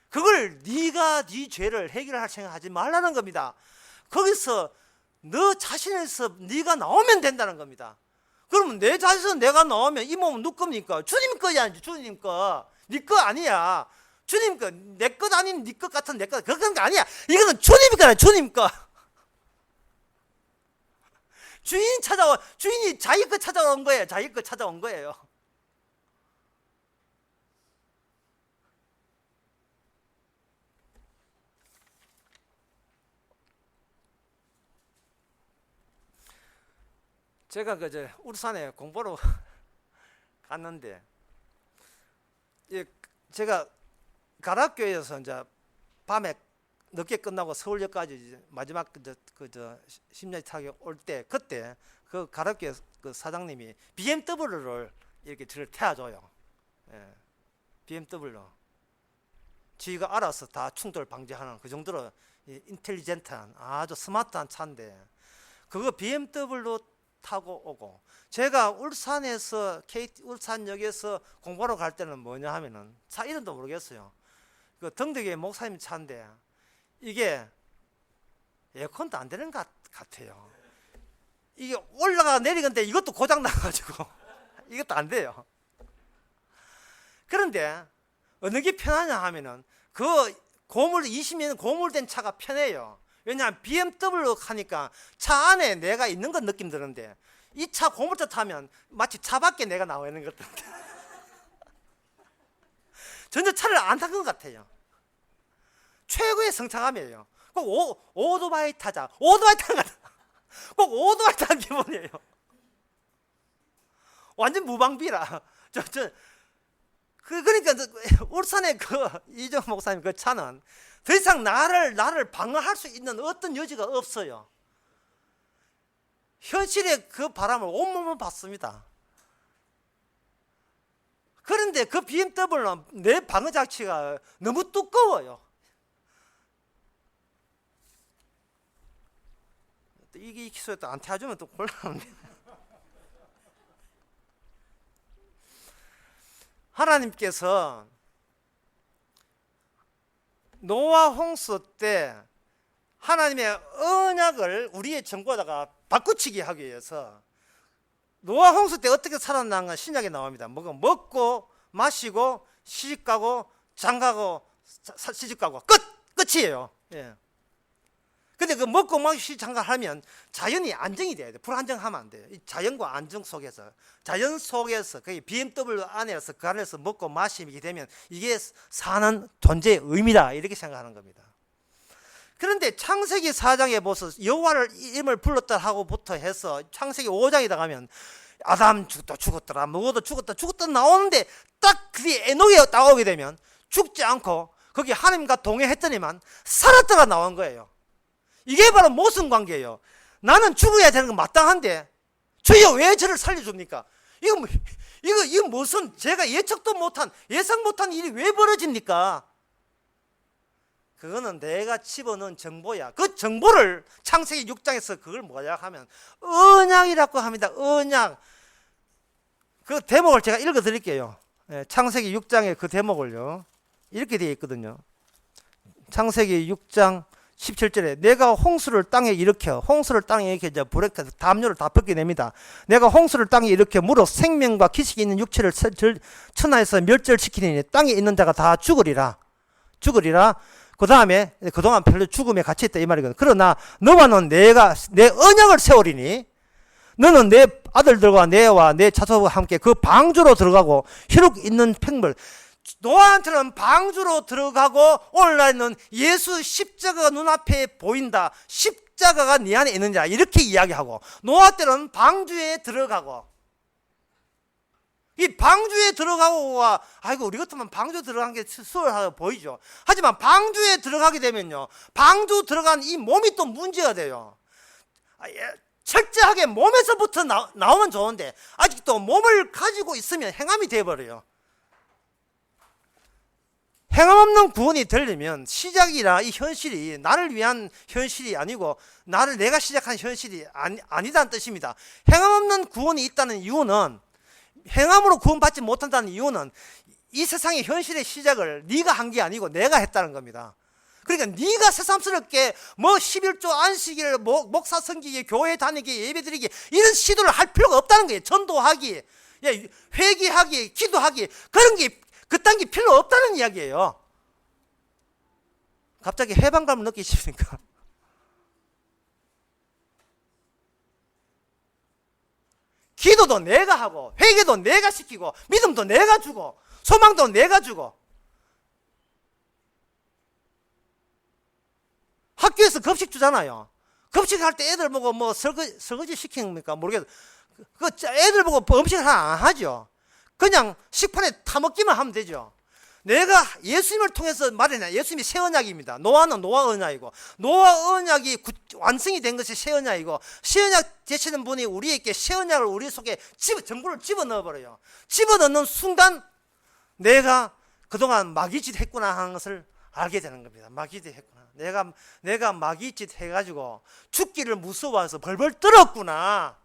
그걸 네가 네 죄를 해결할 생각하지 말라는 겁니다. 거기서 너 자신에서 네가 나오면 된다는 겁니다. 그러면 내 자신에서 내가 나오면 이 몸은 누구 겁니까? 주님 거야. 주님 거. 네 거 아니야. 주님 거. 내 것 아닌 네 것 같은 내 것. 그런 거 아니야. 이거는 주님 거야. 주님 거. 주인이 자기 거 찾아온 거예요. 자기 거 찾아온 거예요. 제가 그저 울산에 공부로 갔는데, 제가 가락교에서 이제 밤에 늦게 끝나고 서울역까지 마지막 심야지 타고 올 때, 그때 그 가락교 그 사장님이 BMW를 이렇게 저를 태워줘요. 예, BMW로. 지가 알아서 다 충돌 방지하는 그 정도로 인텔리젠트한 아주 스마트한 차인데, 그거 BMW로 타고 오고, 제가 울산에서 울산역에서 공부하러 갈 때는 뭐냐 하면은 차 이름도 모르겠어요. 그 등덕의 목사님 차인데 이게 에어컨도 안 되는 것 같아요. 이게 올라가 내리는데 이것도 고장 나가지고 이것도 안 돼요. 그런데 어느 게 편하냐 하면은 그 20년 고물된 차가 편해요. 왜냐하면 BMW 하니까 차 안에 내가 있는 건 느낌 드는데, 이 차 고물차 타면 마치 차 밖에 내가 나와 있는 것 같은데 전혀 차를 안 탄 것 같아요. 최고의 성취감이에요. 꼭 오토바이 타자. 오토바이 타는 것 같아. 꼭 오토바이 타는 기분이에요. 완전 무방비라. 그러니까 울산의 그 이정 목사님 그 차는 더 이상 나를 방어할 수 있는 어떤 여지가 없어요. 현실의 그 바람을 온몸을 받습니다. 그런데 그 BMW는 내 방어 장치가 너무 두꺼워요. 이게 기소에 또 안 태워주면 또 곤란한데. 하나님께서 노아 홍수 때 하나님의 언약을 우리의 정보다가 바꾸치기 하기 위해서 노아 홍수 때 어떻게 살아난 건 신약에 나옵니다. 먹고 마시고 시집가고 장가고 시집가고 끝이에요. 예. 근데 그 먹고 마시고 장가하면 자연이 안정이 돼야 돼. 불안정하면 안 돼요. 이 자연과 안정 속에서, 자연 속에서 그 BMW 안에서 그 안에서 먹고 마시게 되면 이게 사는 존재의 의미다, 이렇게 생각하는 겁니다. 그런데 창세기 4장에 보서 여호와를 이름을 불렀다 하고부터 해서 창세기 5장에다 가면 아담 죽었더라, 누구도 죽었다 나오는데 딱 그 에녹에 나오게 되면 죽지 않고 거기 하나님과 동행했더니만 살았다가 나온 거예요. 이게 바로 모순관계예요. 나는 죽어야 되는 건 마땅한데 주여 왜 저를 살려줍니까? 이거 무슨 제가 예측도 못한, 예상 못한 일이 왜 벌어집니까? 그거는 내가 집어넣은 정보야. 그 정보를 창세기 6장에서 그걸 뭐냐 하면 언약이라고 합니다. 언약. 그 대목을 제가 읽어 드릴게요. 창세기 6장의 그 대목을요. 이렇게 되어 있거든요. 창세기 6장 17절에 내가 홍수를 땅에 일으켜 이제 불에 담요를 다 벗겨냅니다. 내가 홍수를 땅에 일으켜 무로 생명과 기식이 있는 육체를 천하에서 멸절시키니 땅에 있는 자가 다 죽으리라. 그 다음에 그동안 별로 죽음에 갇혀있다 이 말이거든. 그러나 너와는 내가 내 언약을 세우리니 너는 내 아들들과 내와 내 자손과 함께 그 방주로 들어가고 혈육 있는 팽물, 노아한테는 방주로 들어가고 오늘날에는 예수 십자가가 눈앞에 보인다, 십자가가 네 안에 있느냐, 이렇게 이야기하고, 노아 때는 방주에 들어가고, 이 방주에 들어가고가, 아이고 우리 같으면 방주 들어간 게 수월하게 보이죠. 하지만 방주에 들어가게 되면요, 방주 들어간 이 몸이 또 문제가 돼요. 철저하게 몸에서부터 나오면 좋은데 아직도 몸을 가지고 있으면 행함이 되어버려요. 행함 없는 구원이 되려면 시작이나 이 현실이 나를 위한 현실이 아니고 내가 시작한 현실이 아니다는 뜻입니다. 행함 없는 구원이 있다는 이유는, 행함으로 구원받지 못한다는 이유는 이 세상의 현실의 시작을 네가 한 게 아니고 내가 했다는 겁니다. 그러니까 네가 새삼스럽게 11조 안식일, 목사 섬기기, 교회 다니기, 예배드리기 이런 시도를 할 필요가 없다는 거예요. 전도하기, 회개하기, 기도하기, 그런 게 그딴 게 필요 없다는 이야기예요. 갑자기 해방감을 느끼십니까? 기도도 내가 하고, 회개도 내가 시키고, 믿음도 내가 주고, 소망도 내가 주고. 학교에서 급식 주잖아요. 급식할 때 애들 보고 설거지 시키는 겁니까? 모르겠어요. 애들 보고 음식을 안 하죠. 그냥 식판에 타먹기만 하면 되죠. 내가 예수님을 통해서 말해낸 예수님이 새 언약입니다. 노아는 노아 언약이고, 노아 언약이 완성이 된 것이 새 언약이고, 새 언약 되시는 분이 우리에게 새 언약을 우리 속에 정보를 집어넣어버려요. 집어넣는 순간 내가 그동안 마귀짓 했구나 하는 것을 알게 되는 겁니다. 마귀짓 했구나. 내가 마귀짓 해가지고 죽기를 무서워해서 벌벌 떨었구나.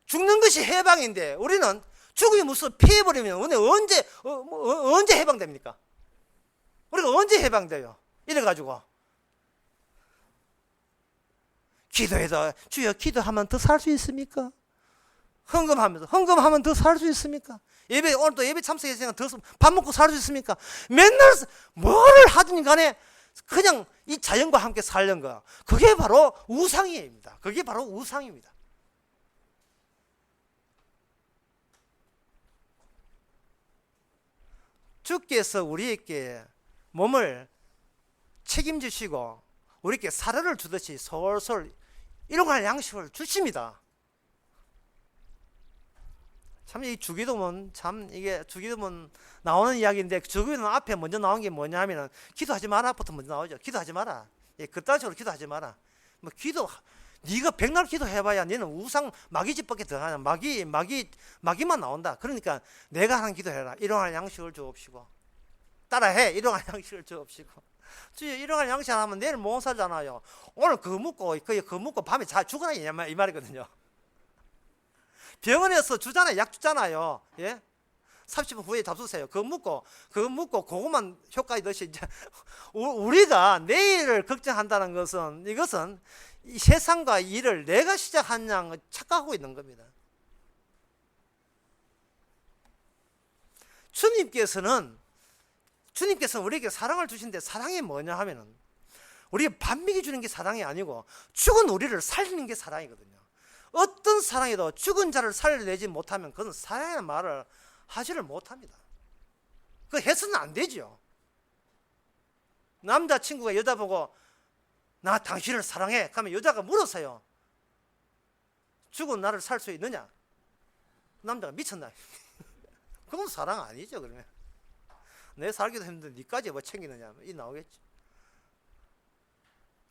죽는 것이 해방인데 우리는 죽음이 무서워 피해버리면 언제 해방됩니까? 우리가 언제 해방돼요? 이래가지고 기도해서 주여 기도하면 더 살 수 있습니까? 헌금하면 더 살 수 있습니까? 오늘도 예배 참석했으니까 더 밥 먹고 살 수 있습니까? 맨날 뭐를 하든 간에 그냥 이 자연과 함께 살는 거야. 그게 바로 우상입니다. 그게 바로 우상입니다. 주께서 우리에게 몸을 책임지시고 우리에게 사료를 주듯이 솔솔 일용할 양식을 주십니다. 참 이 주기도문, 이게 주기도문 나오는 이야기인데, 주기도문 앞에 먼저 나온 게 뭐냐 하면은 기도하지 마라부터 먼저 나오죠. 기도하지 마라. 그딴 식으로 기도하지 마라. 네가 백날 기도해봐야 너는 우상 마귀집밖에 더 하냐. 마귀만 나온다. 그러니까 내가 하는 기도해라. 일용할 양식을 주옵시고, 따라해. 일용할 양식을 주옵시고. 주여 일용할 양식 안 하면 내일 못 살잖아요. 오늘 그거 먹고 밤에 잘 죽어라 이 말이거든요. 병원에서 주잖아요. 약 주잖아요. 예? 30분 후에 잡수세요. 그거 먹고 그것만 효과 있듯이 이제 우리가 내일을 걱정한다는 것은 이것은 이 세상과 일을 내가 시작한 양 착각하고 있는 겁니다. 주님께서는 우리에게 사랑을 주신데 사랑이 뭐냐 하면은 우리가 밥 먹여주는 게 사랑이 아니고 죽은 우리를 살리는 게 사랑이거든요. 어떤 사랑이도 죽은 자를 살려내지 못하면 그건 사랑이라는 말을 하지를 못합니다. 그거 해서는 안 되죠. 남자친구가 여자 보고 나 당신을 사랑해 그러면 여자가 물었어요. 죽은 나를 살 수 있느냐? 남자가 미쳤나? 그건 사랑 아니죠. 그러면 내 살기도 힘든데 니까지 뭐 챙기느냐 이 나오겠죠.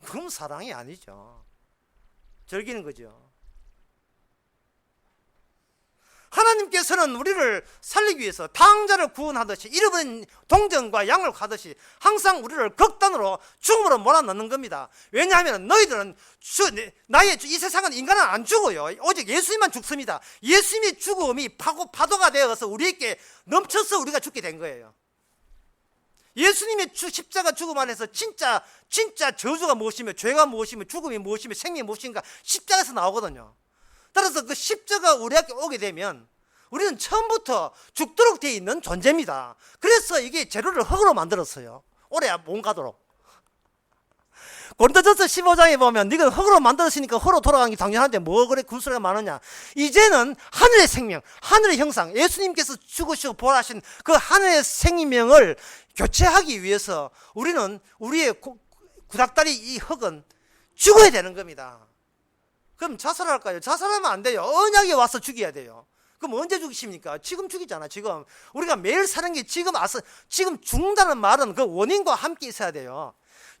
그건 사랑이 아니죠. 즐기는 거죠. 하나님께서는 우리를 살리기 위해서 당자를 구원하듯이 잃어버린 동전과 양을 가듯이 항상 우리를 극단으로 죽음으로 몰아넣는 겁니다. 왜냐하면 너희들은 이 세상은 인간은 안 죽어요. 오직 예수님만 죽습니다. 예수님의 죽음이 파도가 되어서 우리에게 넘쳐서 우리가 죽게 된 거예요. 예수님의 십자가 죽음 안에서 진짜 저주가 무엇이며 죄가 무엇이며 죽음이 무엇이며 생명이 무엇인가 십자가에서 나오거든요. 따라서 그 십자가 우리에게 오게 되면 우리는 처음부터 죽도록 되어 있는 존재입니다. 그래서 이게 재료를 흙으로 만들었어요. 오래 못 가도록. 고린도전서 15장에 보면 네가 흙으로 만들었으니까 흙으로 돌아가는 게 당연한데 뭐 그래 군수가 많으냐. 이제는 하늘의 생명, 하늘의 형상, 예수님께서 죽으시고 부활하신 그 하늘의 생명을 교체하기 위해서 우리는 우리의 구닥다리 이 흙은 죽어야 되는 겁니다. 그럼 자살할까요? 자살하면 안 돼요. 언약에 와서 죽여야 돼요. 그럼 언제 죽이십니까? 지금 죽이잖아. 지금 우리가 매일 사는 게 지금 죽는다는 말은 그 원인과 함께 있어야 돼요.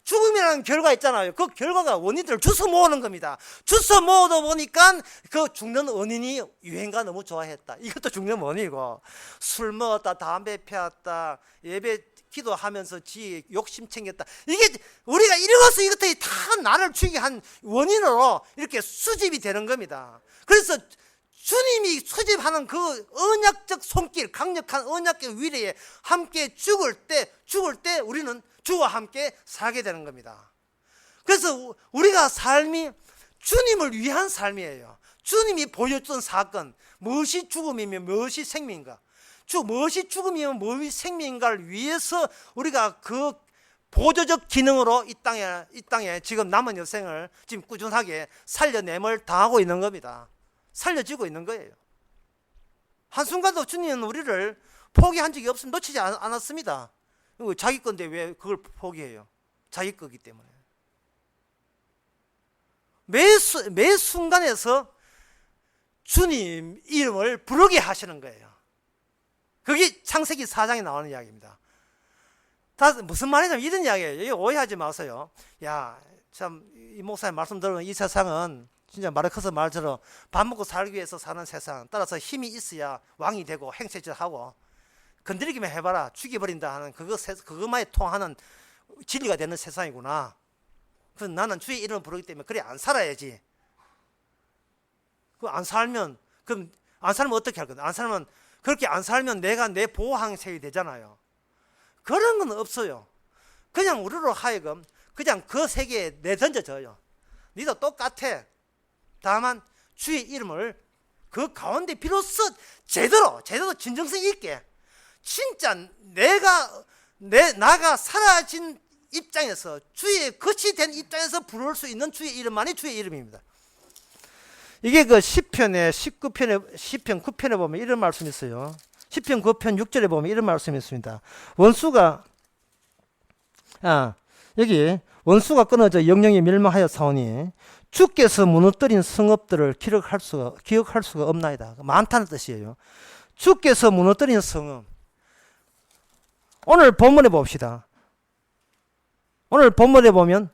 죽음이라는 결과 있잖아요. 그 결과가 원인들을 주워 모으는 겁니다. 주워 모으다 보니까 그 죽는 원인이 유행가 너무 좋아했다. 이것도 죽는 원인이고, 술 먹었다, 담배 피웠다, 예배 기도하면서 지 욕심 챙겼다. 이게 우리가 이러고서 이것들이 다 나를 죽이게 한 원인으로 이렇게 수집이 되는 겁니다. 그래서 주님이 수집하는 그 언약적 손길, 강력한 언약적 위례에 함께 죽을 때 우리는 주와 함께 살게 되는 겁니다. 그래서 우리가 삶이 주님을 위한 삶이에요. 주님이 보여준 사건, 무엇이 죽음이며 무엇이 생명인가, 무엇이 죽음이며 무엇이 생명인가를 위해서 우리가 그 보조적 기능으로 이 땅에 지금 남은 여생을 지금 꾸준하게 살려냄을 당하고 있는 겁니다. 살려지고 있는 거예요. 한순간도 주님은 우리를 포기한 적이 없습니다. 놓치지 않았습니다. 자기 건데 왜 그걸 포기해요? 자기 거기 때문에. 매 순간에서 주님 이름을 부르게 하시는 거예요. 그게 창세기 4장에 나오는 이야기입니다. 무슨 말이냐면 이런 이야기예요. 오해하지 마세요. 야, 참 이 목사님 말씀 들으면 이 세상은 진짜 마르크스 말처럼 밥 먹고 살기 위해서 사는 세상, 따라서 힘이 있어야 왕이 되고 행세질하고 건드리기만 해봐라 죽여버린다 하는 그것만에 통하는 진리가 되는 세상이구나. 그래서 나는 주의 이름을 부르기 때문에 그래 안 살아야지. 안 살면 어떻게 할 건데? 그렇게 안 살면 내가 내 보호항색이 되잖아요. 그런 건 없어요. 그냥 우리로 하여금 그냥 그 세계에 내던져져요. 니도 똑같아. 다만 주의 이름을 그 가운데 비로소 제대로 진정성 있게 진짜 나가 사라진 입장에서 주의 것이 된 입장에서 부를 수 있는 주의 이름만이 주의 이름입니다. 이게 그 시편의 19편에 시편 9편에 보면 이런 말씀이 있어요. 시편 9편 6절에 보면 이런 말씀이 있습니다. 여기 원수가 끊어져 영영이 멸망하여 사오니 주께서 무너뜨린 성읍들을 기억할 수가 없나이다. 많다는 뜻이에요. 주께서 무너뜨린 성읍. 오늘 본문에 봅시다. 오늘 본문에 보면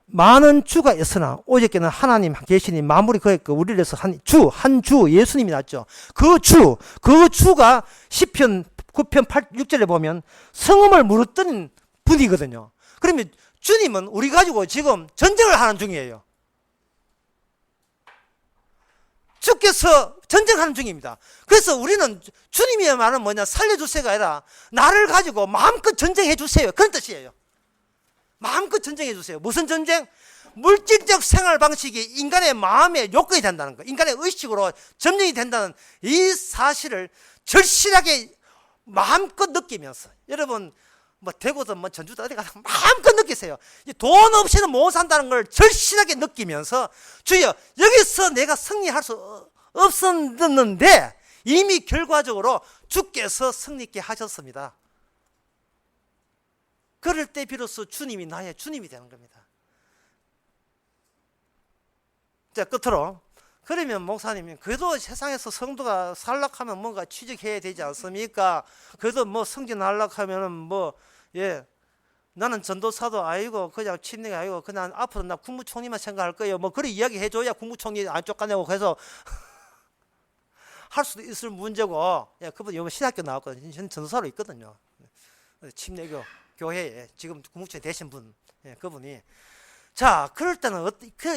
많은 주가 있으나 오직께는 하나님 계시니 만물이 그의 거 우리를 위해서 한 주 예수님이 났죠. 그 주가 시편 9편 6절에 보면 성읍을 무너뜨린 분이거든요. 그러면 주님은 우리 가지고 지금 전쟁을 하는 중이에요. 주께서 전쟁하는 중입니다. 그래서 우리는 주님의 말은 뭐냐, 살려주세요가 아니라 나를 가지고 마음껏 전쟁해 주세요, 그런 뜻이에요. 마음껏 전쟁해 주세요. 무슨 전쟁? 물질적 생활 방식이 인간의 마음의 요건이 된다는 거, 인간의 의식으로 점령이 된다는 이 사실을 절실하게 마음껏 느끼면서, 여러분 뭐 대구든 뭐 전주든 어디 가서 마음껏 느끼세요. 돈 없이는 못 산다는 걸 절실하게 느끼면서, 주여 여기서 내가 승리할 수 없었는데 이미 결과적으로 주께서 승리케 하셨습니다. 그럴 때 비로소 주님이 나의 주님이 되는 겁니다. 자, 끝으로, 그러면 목사님이 그래도 세상에서 성도가 살락하면 뭔가 취직해야 되지 않습니까? 그래도 뭐 승진하려고 하면은 뭐, 예, 나는 전도사도 아니고 그냥 침례가 아니고 그냥 앞으로 나 국무총리만 생각할 거예요, 뭐 그런 이야기 해줘야 국무총리 안 쫓아내고 해서 할 수도 있을 문제고, 예, 그분 요번 신학교 나왔거든요. 저는 전도사로 있거든요. 침례교 교회에 지금 국무총리 되신 분, 예, 그분이. 자, 그럴 때는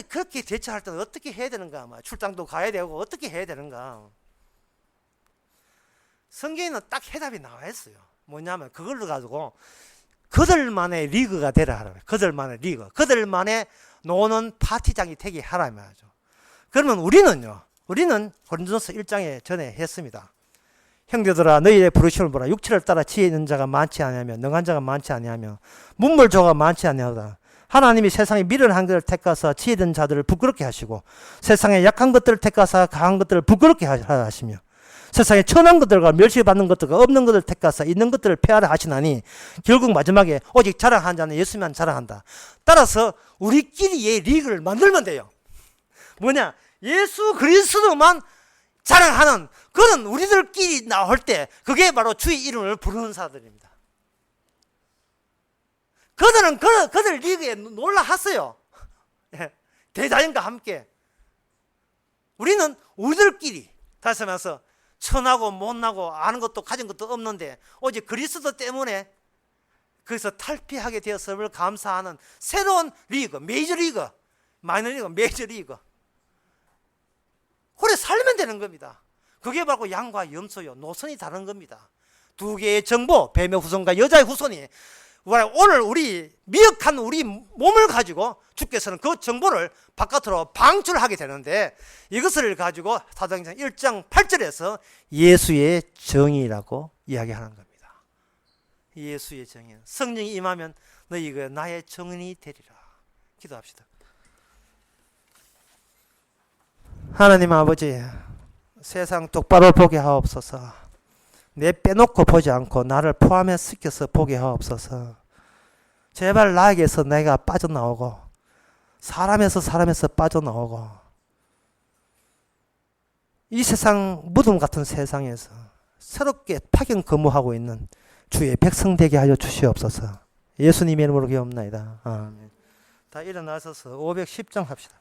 그렇게 대처할 때는 어떻게 해야 되는가? 출장도 가야 되고 어떻게 해야 되는가? 성경에는 딱 해답이 나와 있어요. 뭐냐면 그걸로 가지고 그들만의 리그가 되라 하라. 그들만의 리그, 그들만의 노는 파티장이 되게 하라 말이죠. 그러면 우리는 고린도전서 1장에 전에 했습니다. 형제들아, 너희의 부르심을 보라. 육체를 따라 지혜 있는 자가 많지 아니하며 능한 자가 많지 아니하며 문물조가 많지 아니하다. 하나님이 세상에 미련한 것을 택하사 지혜된 자들을 부끄럽게 하시고 세상에 약한 것들을 택하사 강한 것들을 부끄럽게 하시며 세상에 천한 것들과 멸시받는 것들과 없는 것을 택하사 있는 것들을 폐하라 하시나니 결국 마지막에 오직 자랑하는 자는 예수만 자랑한다. 따라서 우리끼리의 리그를 만들면 돼요. 뭐냐? 예수 그리스도만 자랑하는 그런 우리들끼리 나올 때 그게 바로 주의 이름을 부르는 사람들입니다. 그들은 그들 리그에 놀라했어요. 대자연과 함께. 우리는 우리들끼리, 다시 말해서 천하고 못나고 아는 것도 가진 것도 없는데 오직 그리스도 때문에 거기서 탈피하게 되었음을 감사하는 새로운 리그, 메이저 리그, 마이너 리그, 메이저 리그. 그래 살면 되는 겁니다. 그게 바로 양과 염소요, 노선이 다른 겁니다. 두 개의 정보, 뱀의 후손과 여자의 후손이 오늘 우리 미역한 우리 몸을 가지고 주께서는 그 정보를 바깥으로 방출하게 되는데, 이것을 가지고 사도행전 1장 8절에서 예수의 정의라고 이야기하는 겁니다. 예수의 정의, 성령이 임하면 너희가 나의 정인이 되리라. 기도합시다. 하나님 아버지, 세상 똑바로 보게 하옵소서. 내 빼놓고 보지 않고 나를 포함해 시켜서 보게 하옵소서. 제발 나에게서 내가 빠져나오고 사람에서 빠져나오고 이 세상 무덤 같은 세상에서 새롭게 파견 근무하고 있는 주의 백성 되게 하여 주시옵소서. 예수님의 이름으로 기도합나이다. 아멘. 다 일어나셔서 510장 합시다.